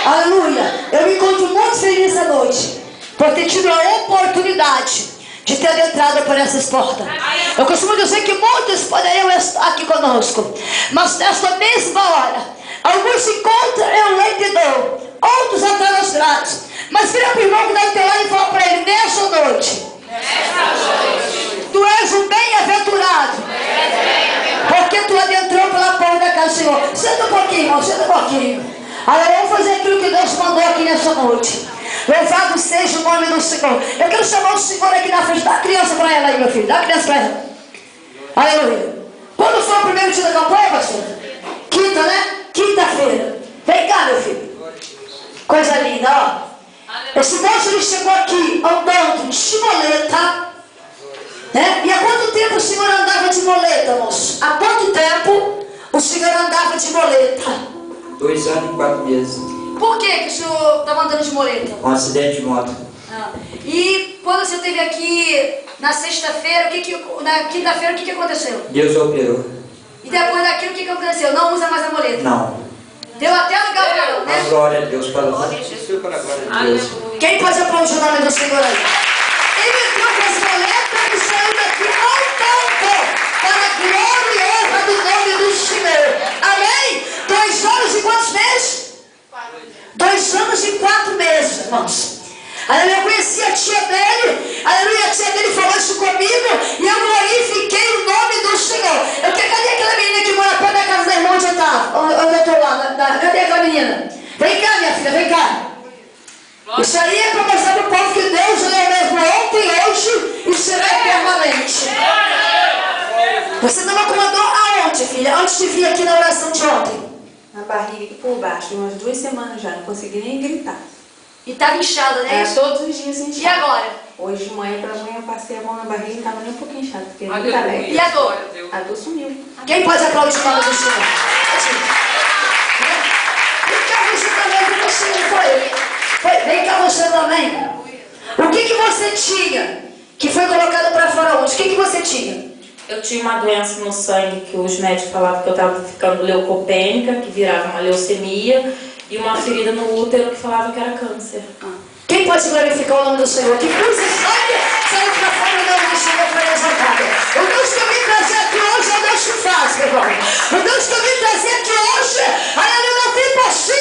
Aleluia. Eu me encontro muito feliz essa noite por ter tido a oportunidade de ter adentrado por essas portas. Eu costumo dizer que muitos poderiam estar aqui conosco, mas nesta mesma hora, alguns se encontram em lentidão, outros atrás das grades. Mas vira para o irmão que dá teu lado e fala para ele: nessa noite, tu és um bem-aventurado, porque tu adentrou pela porta da casa do Senhor. Senta um pouquinho, irmão, senta um pouquinho. Agora vamos fazer aquilo que Deus mandou aqui nessa noite. Louvado seja o nome do Senhor. Eu quero chamar o Senhor aqui na frente. Dá a criança para ela aí, meu filho. Dá a criança para ela. Aleluia. Quando foi o primeiro dia da campanha, pastor? Quinta, né? Quinta-feira. Vem cá, meu filho. Coisa linda, ó. Esse moço, ele chegou aqui andando de moleta, né? E há quanto tempo o senhor andava de moleta, moço? Há quanto tempo o senhor andava de moleta? 2 anos e 4 meses. Por que o senhor estava andando de moleta? Um acidente de moto. E quando o senhor esteve aqui na sexta-feira, na quinta-feira, o que aconteceu? Deus operou. E depois daquilo, o que aconteceu? Não usa mais a moleta? Não. Deu até lugar para ela, né? A glória de Deus, para a glória de Deus. Quem pode aplaudir o nome do Senhor aí? Ele entrou com as moletas e saiu daqui andando para a glória e honra do nome do Senhor. Amém? 2 anos e quantos meses? 2 anos e 4 meses, irmãos. Aleluia, eu conheci a tia dele. Aleluia, a tia dele falou isso comigo e eu glorifiquei o nome do Senhor. Cadê aquela menina que mora perto da casa da irmã onde eu estava? Onde eu estou lá? Cadê aquela menina? Vem cá, minha filha, vem cá. Isso aí é para mostrar para o povo que Deus é o mesmo ontem, hoje e será eternamente. Você estava com uma dor aonde, filha? Antes de vir aqui na oração de ontem? Na barriga e por baixo, umas 2 semanas já, não consegui nem gritar. E estava inchada, né? Todos os dias inchada. E agora? Hoje de manhã pela manhã eu passei a mão na barriga e não estava nem um pouquinho inchada, porque não Aleluia. tá leve. E a dor? A dor sumiu. Quem pode aplaudir o nome do Senhor? Vem cá você também, que você não foi. Vem cá você também. O que você tinha que foi colocado para fora hoje? O que você tinha? Eu tinha uma doença no sangue que os médicos falavam que eu estava ficando leucopênica, que virava uma leucemia, e uma ferida no útero que falava que era câncer. Quem pode glorificar o nome do Senhor? Que pus e sangue saiu para fora o nome do Senhor foi exaltado. O Deus que eu vim trazer aqui hoje é o Deus que faz, meu irmão. O Deus que eu vim trazer aqui hoje, aleluia, não tem possível.